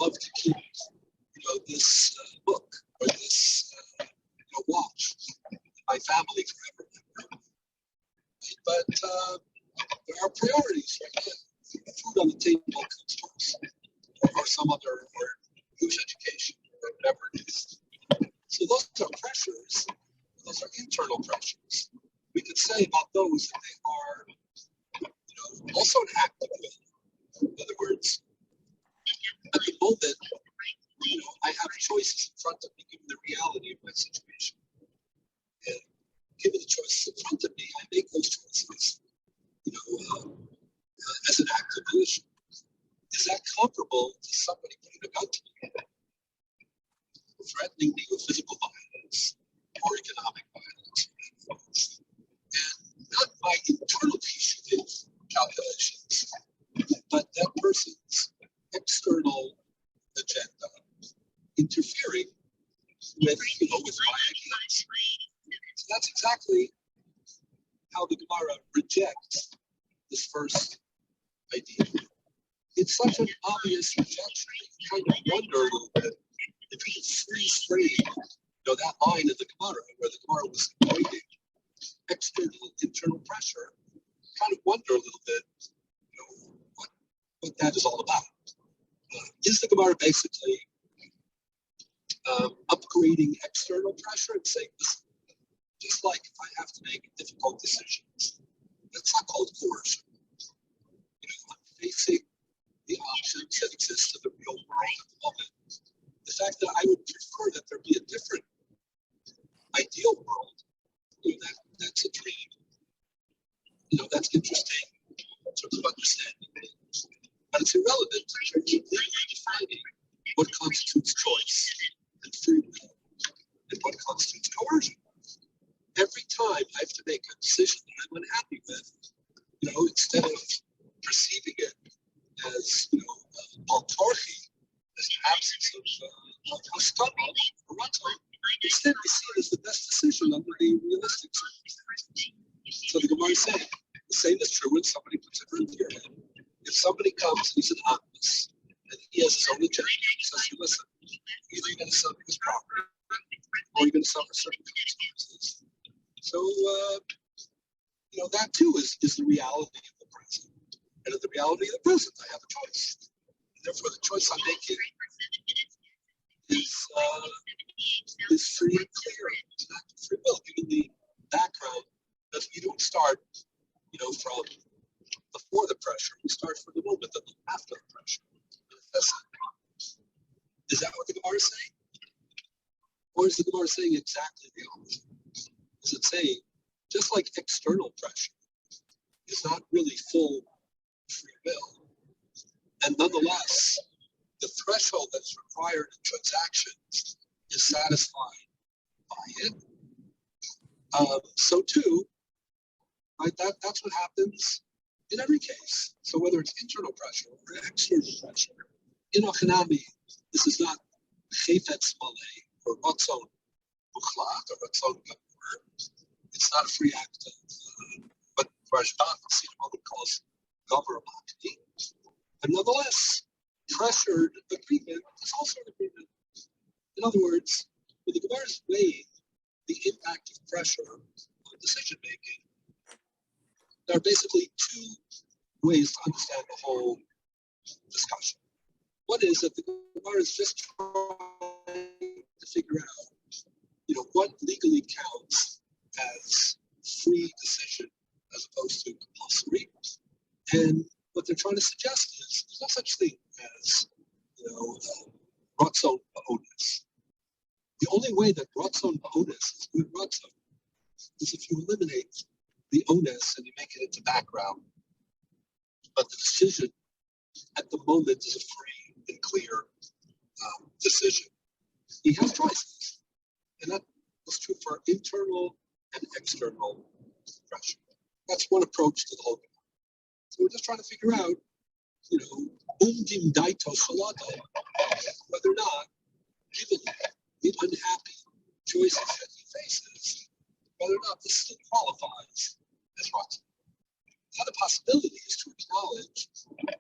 love to keep, this book or this watch in my family forever. But there are priorities, right? Food on the table comes first, or some other, or Jewish education, or whatever it is. So those are pressures. Those are internal pressures. We could say about those that they are, also an act of will. In other words, at the moment, I have choices in front of me, given the reality of my situation. And given the choices in front of me, I make those choices, as an act of volition. Is that comparable to somebody putting a gun to me, threatening me with physical violence or economic violence? And not my internal calculations, but that person's external agenda interfering with my ideas. So that's exactly how the Gemara rejects this first idea. It's such an obvious rejection. You kind of wonder a little bit if you freeze frame, that line in the Gemara where the Gemara was avoiding external and internal pressure. Kind of wonder a little bit, what that is all about. Is the Gemara basically upgrading external pressure and saying, listen, just like if I have to make difficult decisions, that's not called coercion. I'm facing the options that exist in the real world at the moment. The fact that I would prefer that there be a different ideal world, that's a dream. That's interesting in terms of understanding things. But it's irrelevant in terms of defining what constitutes choice and free will and what constitutes coercion. Every time I have to make a decision that I'm unhappy with, instead of perceiving it as, autarky, as an absence of hastama or ratzon, instead I see it as the best decision under the realistic circumstances. So the Gemara is saying, the same is true when somebody puts a gun to your head. If somebody comes and he's an omnibus, and he has his own agenda, he says, listen, either you're going to sell me this property, or you're going to suffer certain consequences. So, that too is the reality of the present. And in the reality of the present, I have a choice. And therefore, the choice I'm making is free and clear. It's not free will, given the background that we don't start, from before the pressure. We start from the moment that after the pressure. Is that what the Gemara is saying? Or is the Gemara saying exactly the opposite? Is it saying, just like external pressure is not really full free will, and nonetheless, the threshold that's required in transactions is satisfied by it, so too, right? That's what happens in every case. So whether it's internal pressure or external pressure, in Ochanami, this is not chefetz maleh or ratzon muchlat or ratzon gamur. It's not a free act of what Rashban calls gover. But nonetheless, pressured agreement is also an agreement. In other words, when the Gemara is weighing the impact of pressure on decision making, there are basically two ways to understand the whole discussion. One is that the Gemara is just trying to figure out, what legally counts as free decision as opposed to compulsory. And what they're trying to suggest is there's no such thing as, ratzon ba'onis. The only way that ratzon ba'onis is good ratzon is if you eliminate the onus and you make it into background. But the decision at the moment is a free and clear decision. He has choices, and that is true for internal and external pressure. That's one approach to the whole thing. So we're just trying to figure out, umdim daito salado, whether or not, given the unhappy choices that he faces, whether or not this still qualifies as ratzon. The other possibility is to acknowledge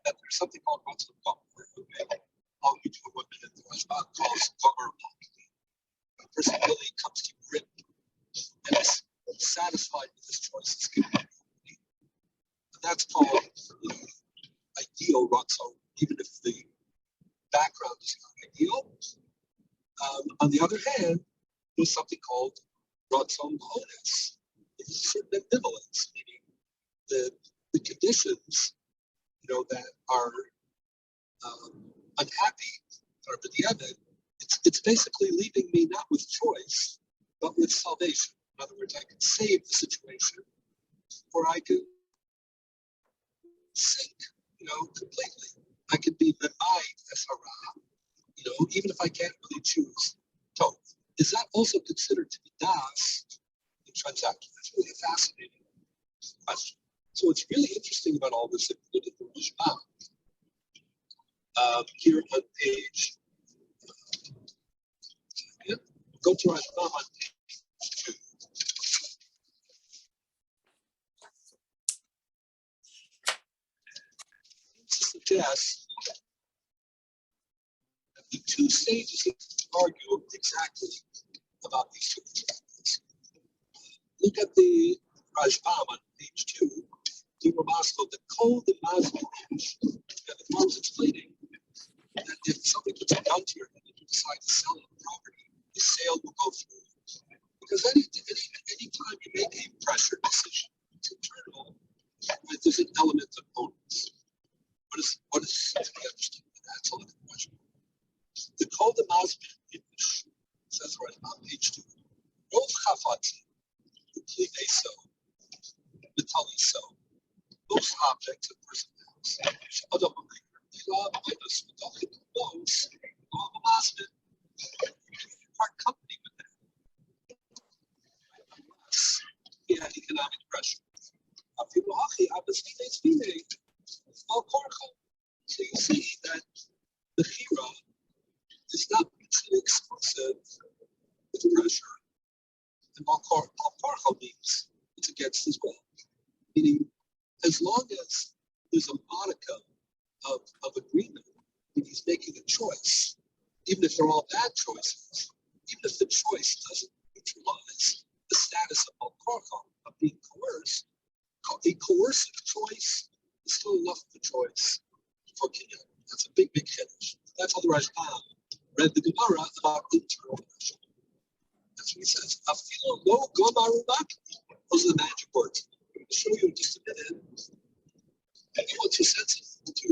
that there's something called ratzon gamur. I'll read you what the Rashban calls gamur. A person really comes to grip and is satisfied with his choices. around is not ideal. On the other hand, there's something called Ratzon Hones. It's a certain ambivalence, meaning the conditions, that are unhappy or b'diavad. It's basically leaving me not with choice, but with salvation. In other words, I can save the situation, or I can sink, completely. I can be memayed as hara, even if I can't really choose. So, is that also considered to be das in transaction? That's really a fascinating question. So, what's really interesting about all this, if you look at the Rishbam, here on page, go to Rishbam on page 2. Suggests that the two stages argue exactly about these two perspectives. Look at the Rashbam on page 2. The Ramasco, the code the Mazda, the Gemara is explaining that if somebody puts a gun to your head and you decide to sell the property, the sale will go through. Because any time you make a pressure decision, it's internal, there's an element of bonus. What is to be understood by that? That's a little question. The code the Mazda English says right on page 2. Both chafati, the so, the tali so, most objects of personalities. Other they love witness with all the clothes, all the Mazda, part company with them. Yeah, economic pressure. So you see that the chira is not mutually exclusive with pressure. And Malkarcha means it's against as well. Meaning, as long as there's a modicum of agreement, when he's making a choice, even if they're all bad choices, even if the choice doesn't neutralize the status of Malkarcha, of being coerced, a coercive choice is still enough of a choice for Kinyan. That's a big finish. That's how the Rashbam read the Gemara about internal pressure. That's what he says. Afilo lo gomaru makni. Those are the magic words. I'm going to show you in just a minute. And once you're sensitive to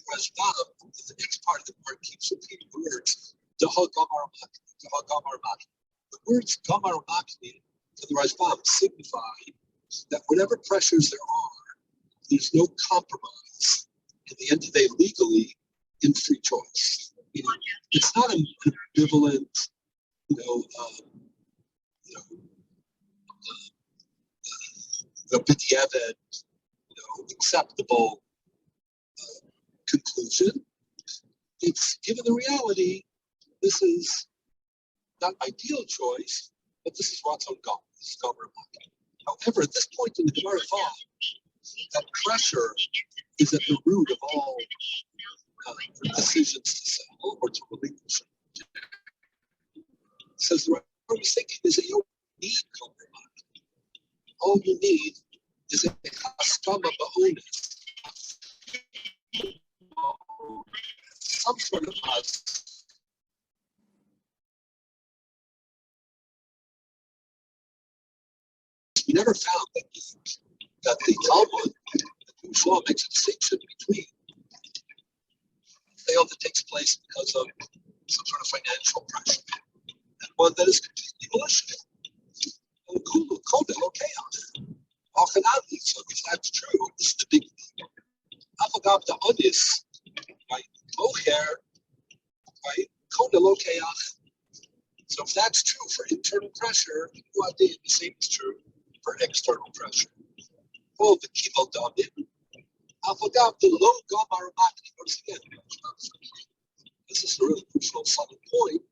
Rashbam, the next part of the word keeps repeating the words. Daha gomaru makni. Daha gomaru makni. The words gomaru makni to the Rashbam signify that whatever pressures there are, there's no compromise at the end of the day legally in free choice. It's not an ambivalent, b'diavad, acceptable conclusion. It's given the reality, this is not ideal choice, but this is what's on God. This is Gomer Maki. However, at this point in the Gemara thought that pressure is at the root of all decisions to sell or to relinquish. Says the Rabbi was thinking is that you don't need compromise. All you need is a haskama ba'onis, some sort of we never found that the Talmud, the Shlomo, makes a distinction between sale that takes place because of some sort of financial pressure and one that is completely malicious. So if that's true, this is the big thing. Afagab the onius, right? Mocher, right? Koda lokeach. So if that's true for internal pressure, the same is true for external pressure. Oh, the kibo dabin. Afagab the low gamar makni. Once again, this is a really crucial subtle point.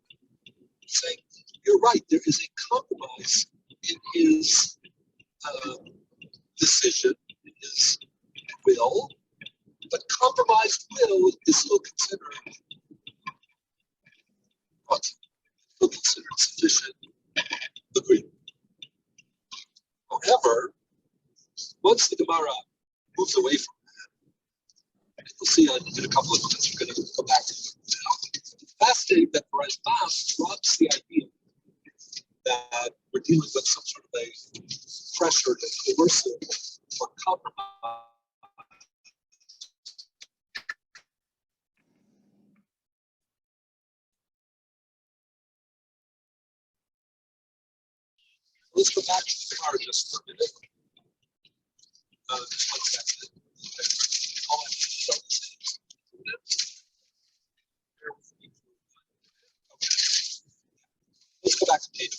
Saying you're right, there is a compromise in his decision, in his will, but compromised will is still considered sufficient agreement. However, once the Gemara moves away from that, and you'll see in a couple of minutes, we're going to go back to interesting that Rosensweig drops the idea that we're dealing with some sort of a pressure that's coercive or compromise. Let's go back to the car just for a minute. Just 1 second. All I need to start this is let's go back to page.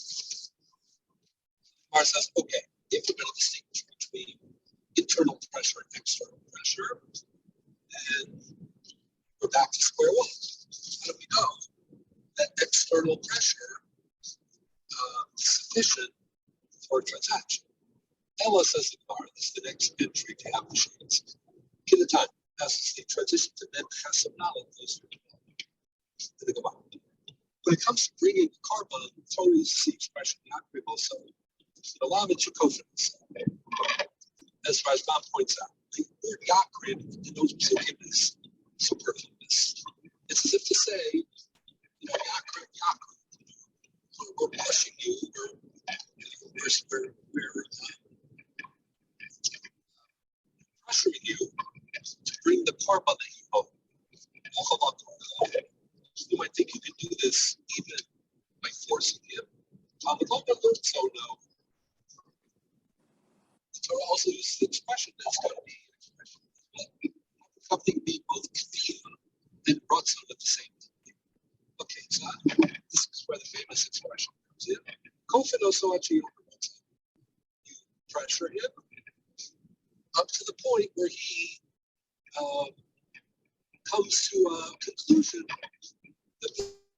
Mara says, okay, if we're going to distinguish between internal pressure and external pressure, and we're back to square one. How do we know that external pressure is sufficient for a transaction? Ella says the Gemara, this is the next entry to have machines. Get a time passes the transition to then chesed knowledge goes to the Gemara. When it comes to bringing the carbon, Torah uses the expression yakriv also. Allow it to confidence. As far as Bob points out, the word yakriv denotes pseudonym, superfluous. It's as if to say, you know, yakriv, we're pushing you, we're pressuring you to bring the carbon that you owe. You might think you can do this even by forcing him. Talmud learned so no. The Torah also uses the expression that's going to be an expression. Something being both kaviyah and ratzon at the same time. Okay, so this is where the famous expression comes in. Kofin also actually overruns him. You pressure him up to the point where he comes to a conclusion that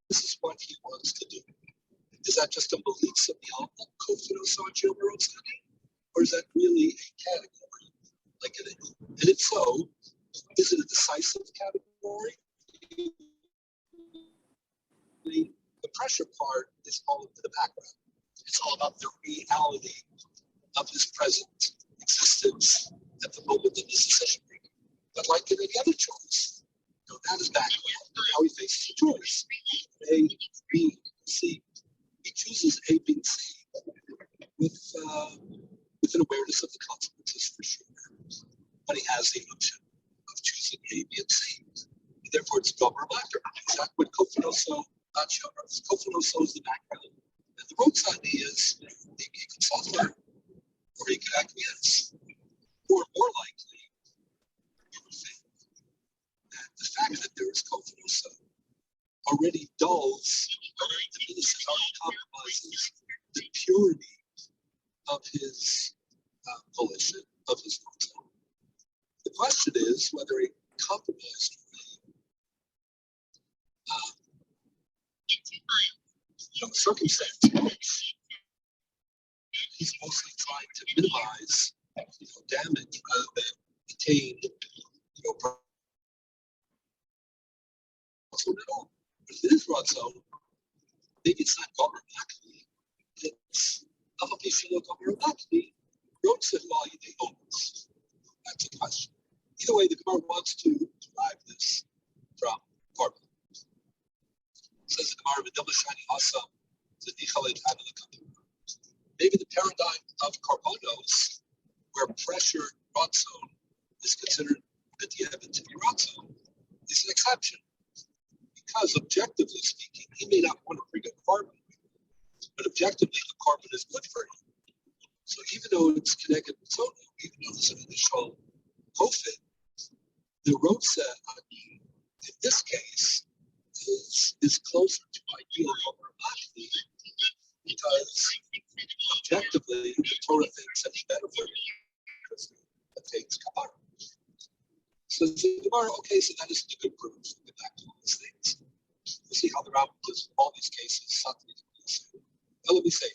this is what he wants to do. Is that just a belief of the outlook, Kofin also actually overruns him? Or is that really a category? Like, and if so, is it a decisive category? The pressure part is all in the background. It's all about the reality of his present existence at the moment of his decision making. But like in any other choice, you know, that is background. Now he faces a choice. A, B, C. He chooses A, B, C with an awareness of the consequences for sure. But he has the option of choosing A, B, and C. And therefore, it's Gomer Lacker. Exactly what Kofinoso, not Shomar. Kofinoso is the background. And the roadside is, he can suffer or he can acquiesce. Or more likely, you would think that the fact that there is Kofinoso already dulls, already diminishes, already compromises the purity of his volition, of his roadside. The question is whether a compromised circumstance in which he's mostly trying to minimize damage rather than attain at all. But if it is Ratzon, maybe it's not Gomer Makli, it's Avapishalo Gomer Makli, Rotzah Lali de Omas. That's a question. Either way, the Gemara wants to derive this from carbon. Says the Gemara, maybe the paradigm of carbonos, where pressure ratzon is considered at the end to be ratzon, is an exception. Because objectively speaking, he may not want to bring a carbon, but objectively the carbon is good for him. So even though it's connected with soda, even though there's an initial kofit, the rotzah in this case is closer to ideal over Mashli, because objectively the Torah thinks that's better for you because it takes kabbalah. So the Gemara, okay, so that isn't a good proof. We'll get back to all these things. We'll see how the Rabbi does all these cases. Now let me say,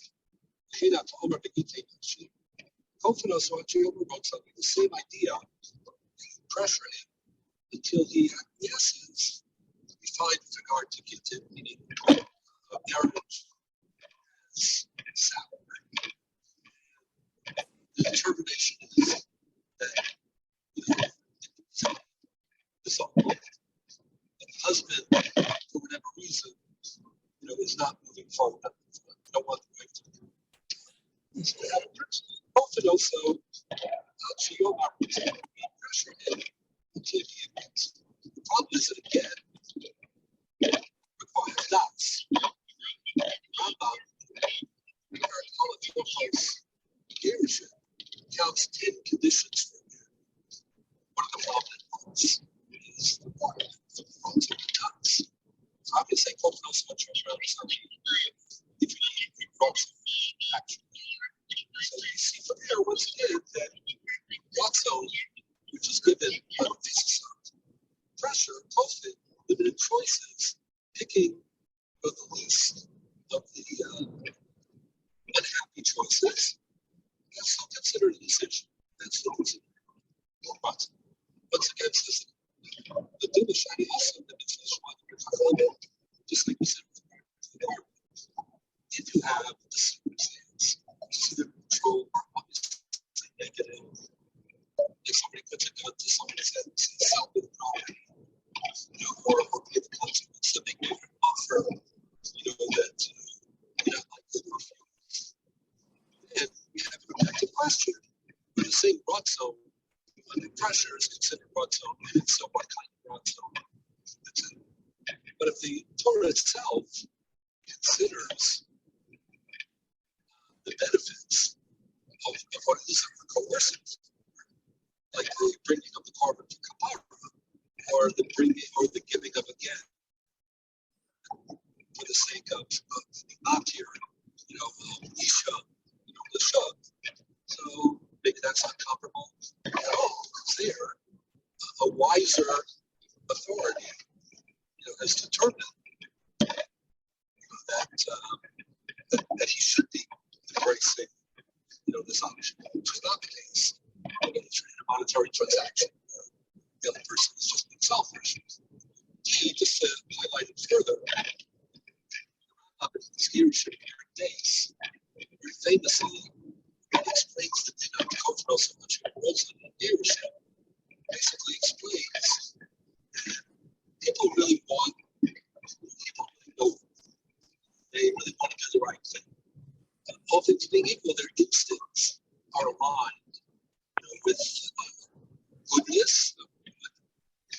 Kofinos or Chiomer wrote something, the same idea, pressure him until he acquiesces. We find with regard to Gittin, meaning marriage as sour. The determination is that the husband, for whatever reason, from one way to the other. So often also, Shiomar puts pressure in until he admits. The problem is that again, requires doubts. Rambam, in our Talmud leadership, counts 10 conditions for it. One of the prominent ones is the water, the world's of the doubts. So I'm going to say, Kof knows much around something. If you need rocks action. So you see from here once again that Ratzo, which is given by the thesis pressure, COVID, limited choices, picking the least of the unhappy choices, that's still considered a decision. That's still considered Ratzo. Once again, says the Duma Shani also, the mitzvah, just like we said, if you have the circumstance, either control or obviously negative, like somebody puts a gun to somebody's head and says, sell me the property, or pay the consequence that they give an offer, that you're not likely to refuse. And we have an objective question. When the same rot zone under pressure is considered rot zone, and so what kind of rot zone? But if the Torah itself considers the benefits of what is coercive, like the bringing of the carbon to kapara, or the bringing or the giving of a get for the sake of not here, Isha, Lisha. So maybe that's not comparable at all, because there, a wiser authority, has determined that he should be embracing, this option, which is not the case. When it's a monetary transaction, the other person is just being selfish. He just highlighted further in his leadership days, very famously, he explains that they don't come from so much roles in leadership. Basically explains people really want, people really know, they really want to do the right thing. And all things being equal, their instincts are aligned, with goodness,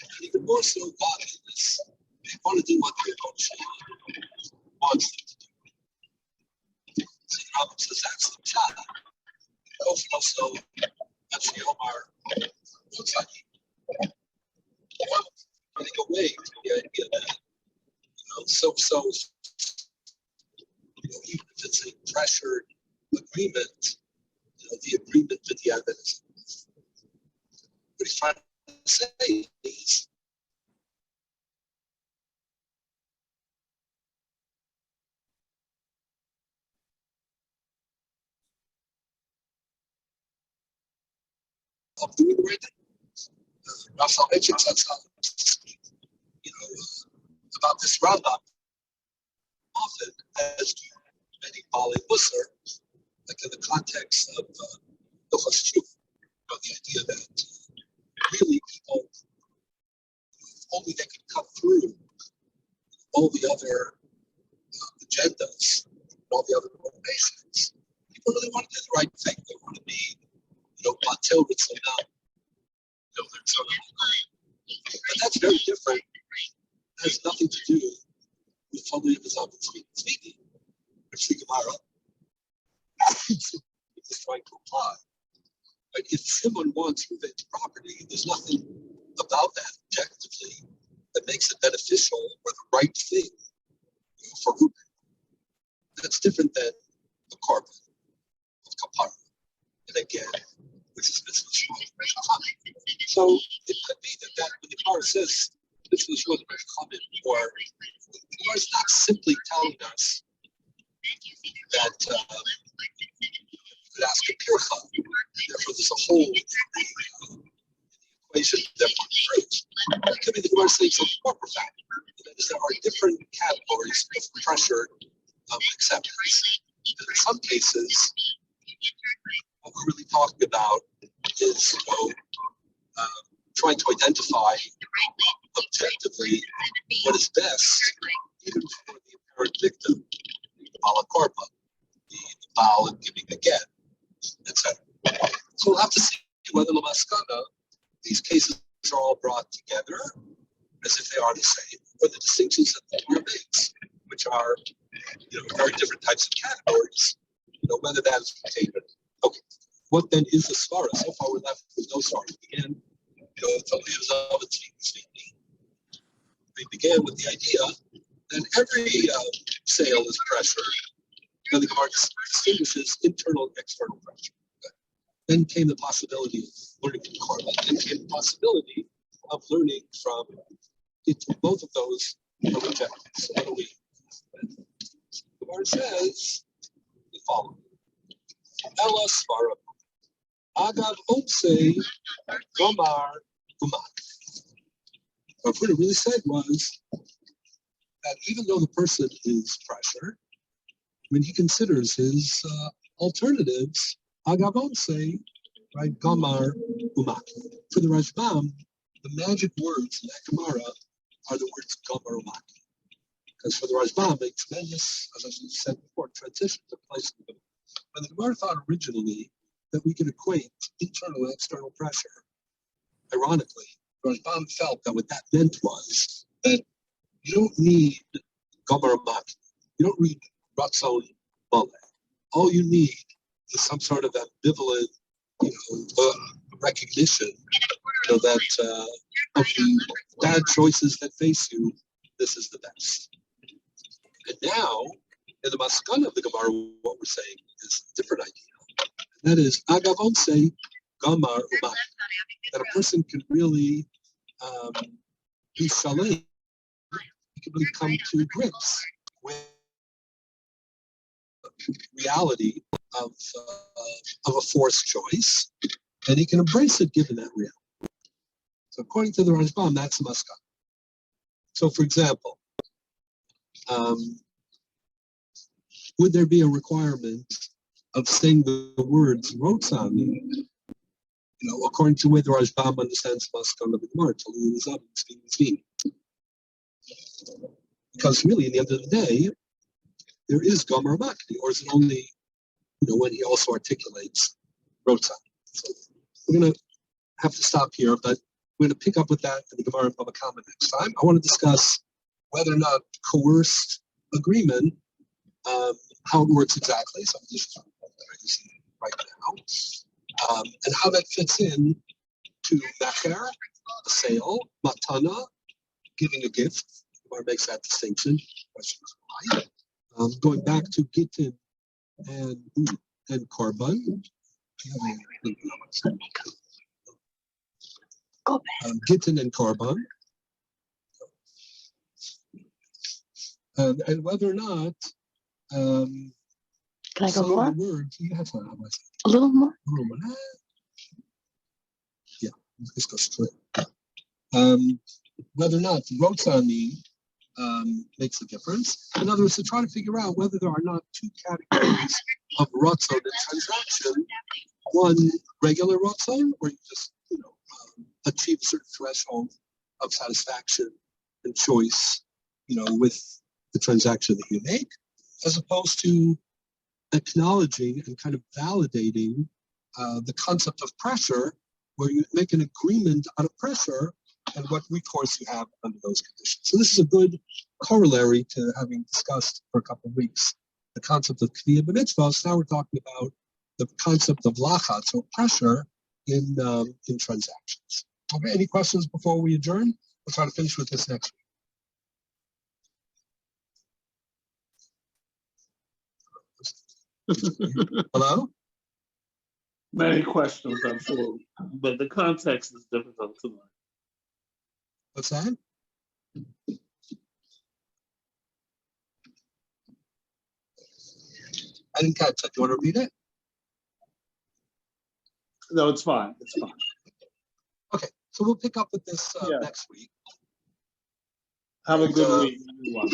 and even more so godliness. They want to do what their coach wants them to do. So the Rabbi says that's the child. Also, that's the Omar Rosensweig. Running away from the idea that, even if it's a pressured agreement, the agreement with the evidence. What he's trying to say is, of doing the right thing. Rav mentioned about this Rambam often, as do many Bali Musar, like in the context of the idea that really people, if only they could cut through all the other agendas, all the other motivations. People really want to do the right thing. They want to be, plateau with some but that's very different. It has nothing to do with Talmud speaking, which the Gemara is trying to apply. But if someone wants revenge property, there's nothing about that objectively that makes it beneficial or the right thing for Ruben. That's different than the carbon of kapara. And again, which is mitzvah. So it could be that when the Gemara says mitzvah or the Gemara is not simply telling us that you could ask a pircha, therefore there's a hole in the equation that we're through. It could be the Gemara saying something more profound. That is, there are different categories of pressure acceptance. And in some cases, what we're really talking about is trying to identify objectively what is best, even for the apparent victim. Bala Korban, the Baal and giving a get, etc. So we'll have to see whether Lamaskana, these cases are all brought together as if they are the same, or the distinctions that the Torah makes, which are, very different types of categories, whether that is contained. Okay, what then is the svara? So far we're left with no svara. Again, we began with the idea that every sale is pressure, and the Gemara distinguishes internal and external pressure. Then came the possibility of learning from Korban. Then came the possibility of learning from it. Both of those are rejected. So what do we? The Gemara says the following: Ella svara, agav otse, gomar umak. What it really said was that even though the person is pressured, when he considers his alternatives, agavon say, right, gamar umak. For the Rashbam, the magic words in that Gemara are the words gamar umak. Because for the Rashbam, a tremendous, as I said before, transition took place in the Gemara. When the Gemara thought originally that we could equate internal and external pressure, ironically, the Rashbam felt that what that meant was that you don't need gamar umak. You don't need ratzon male. All you need is some sort of ambivalent, recognition, that of the bad choices that face you, this is the best. And now, in the maskana of the Gemara, what we're saying is a different idea. And that is, agavon say, gamar umak, that a person can really be shalem. He can really come to grips with reality of a forced choice, and he can embrace it given that reality. So according to the Rashbam, that's the maskana. So for example, would there be a requirement of saying the words rotzani, according to where the Rashbam understands maskana of the Gemara, because really, at the end of the day, there is gamar makni, or is it only, when he also articulates rotzani? So we're going to have to stop here, but we're going to pick up with that in the Gemara and Baba Kama next time. I want to discuss whether or not coerced agreement, how it works exactly. So this is right now, and how that fits in to mecher, a sale, matana, giving a gift. Or makes that distinction. Question is why. Going back to Gittin and Korban. Gittin and Korban. And whether or not Can I go some more? of the words, A little more? Yeah, let's go straight. Whether or not rotzani makes a difference. In other words, to try to figure out whether there are not two categories of rotzon in transaction. One, regular rotzon, where you just, achieve a certain threshold of satisfaction and choice, with the transaction that you make, as opposed to acknowledging and kind of validating the concept of pressure, where you make an agreement out of pressure and what recourse you have under those conditions. So this is a good corollary to having discussed for a couple of weeks the concept of k'niyah b'mitzvah. So now we're talking about the concept of lachatz, or pressure, in transactions. Okay, any questions before we adjourn? We'll try to finish with this next week. Hello? Many questions, I'm sure, but the context is difficult to learn. What's that? I didn't catch that. Do you want to read it? No, it's fine. It's fine. Okay, so we'll pick up with this next week. Have a good week, everyone.